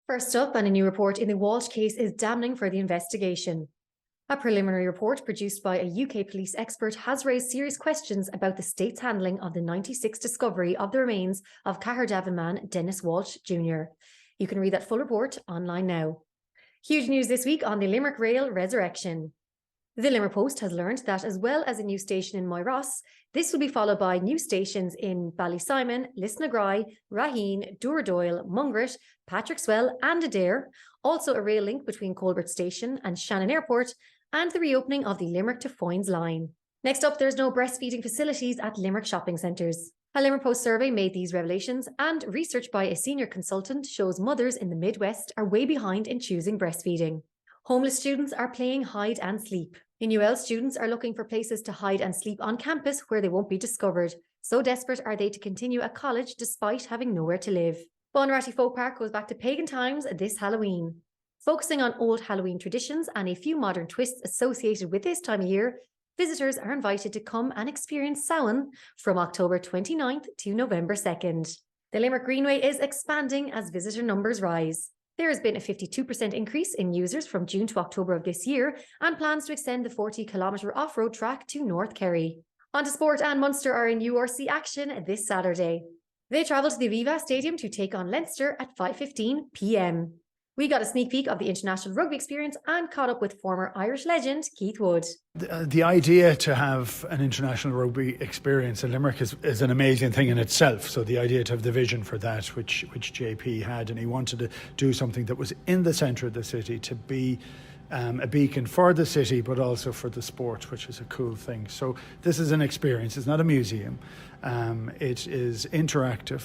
First up, and a new report in the Walsh case is damning for the investigation. A preliminary report produced by a UK police expert has raised serious questions about the state's handling of the 96 discovery of the remains of Caherdavan man Denis Walsh Jr. You can read that full report online now. Huge news this week on the Limerick Rail resurrection. The Limerick Post has learned that as well as a new station in Moyross, this will be followed by new stations in Ballysimon, Lisnagry, Raheen, Duradoyle, Mungret, Patrickswell and Adair, also a rail link between Colbert Station and Shannon Airport, and the reopening of the Limerick to Foynes line. Next up, there's no breastfeeding facilities at Limerick shopping centres. A Limerick Post survey made these revelations, and research by a senior consultant shows mothers in the Midwest are way behind in choosing breastfeeding. Homeless students are playing hide and sleep. In UL, students are looking for places to hide and sleep on campus where they won't be discovered. So desperate are they to continue at college despite having nowhere to live. Bontry Folk Park goes back to pagan times this Halloween. Focusing on old Halloween traditions and a few modern twists associated with this time of year, visitors are invited to come and experience Samhain from October 29th to November 2nd. The Limerick Greenway is expanding as visitor numbers rise. There has been a 52% increase in users from June to October of this year, and plans to extend the 40-kilometre off-road track to North Kerry. On to sport, and Munster are in URC action this Saturday. They travel to the Aviva Stadium to take on Leinster at 5:15 p.m. We got a sneak peek of the international rugby experience and caught up with former Irish legend Keith Wood. The idea to have an international rugby experience in Limerick is an amazing thing in itself. So the idea to have the vision for that, which JP had, and he wanted to do something that was in the centre of the city, to be a beacon for the city, but also for the sport, which is a cool thing. So this is an experience. It's not a museum. It is interactive.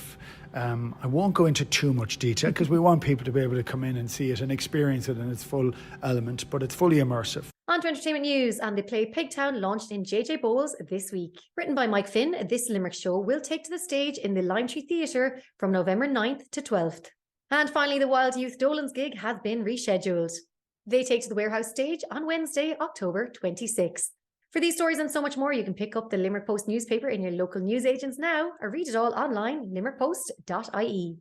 I won't go into too much detail because we want people to be able to come in and see it and experience it in its full element, but it's fully immersive. On to entertainment news, and the play Pigtown launched in JJ Bowles this week. Written by Mike Finn, this Limerick show will take to the stage in the Limetree Theatre from November 9th to 12th. And finally, the Wild Youth Dolan's gig has been rescheduled. They take to the Warehouse stage on Wednesday, October 26th. For these stories and so much more, you can pick up the Limerick Post newspaper in your local newsagents now, or read it all online, limerickpost.ie.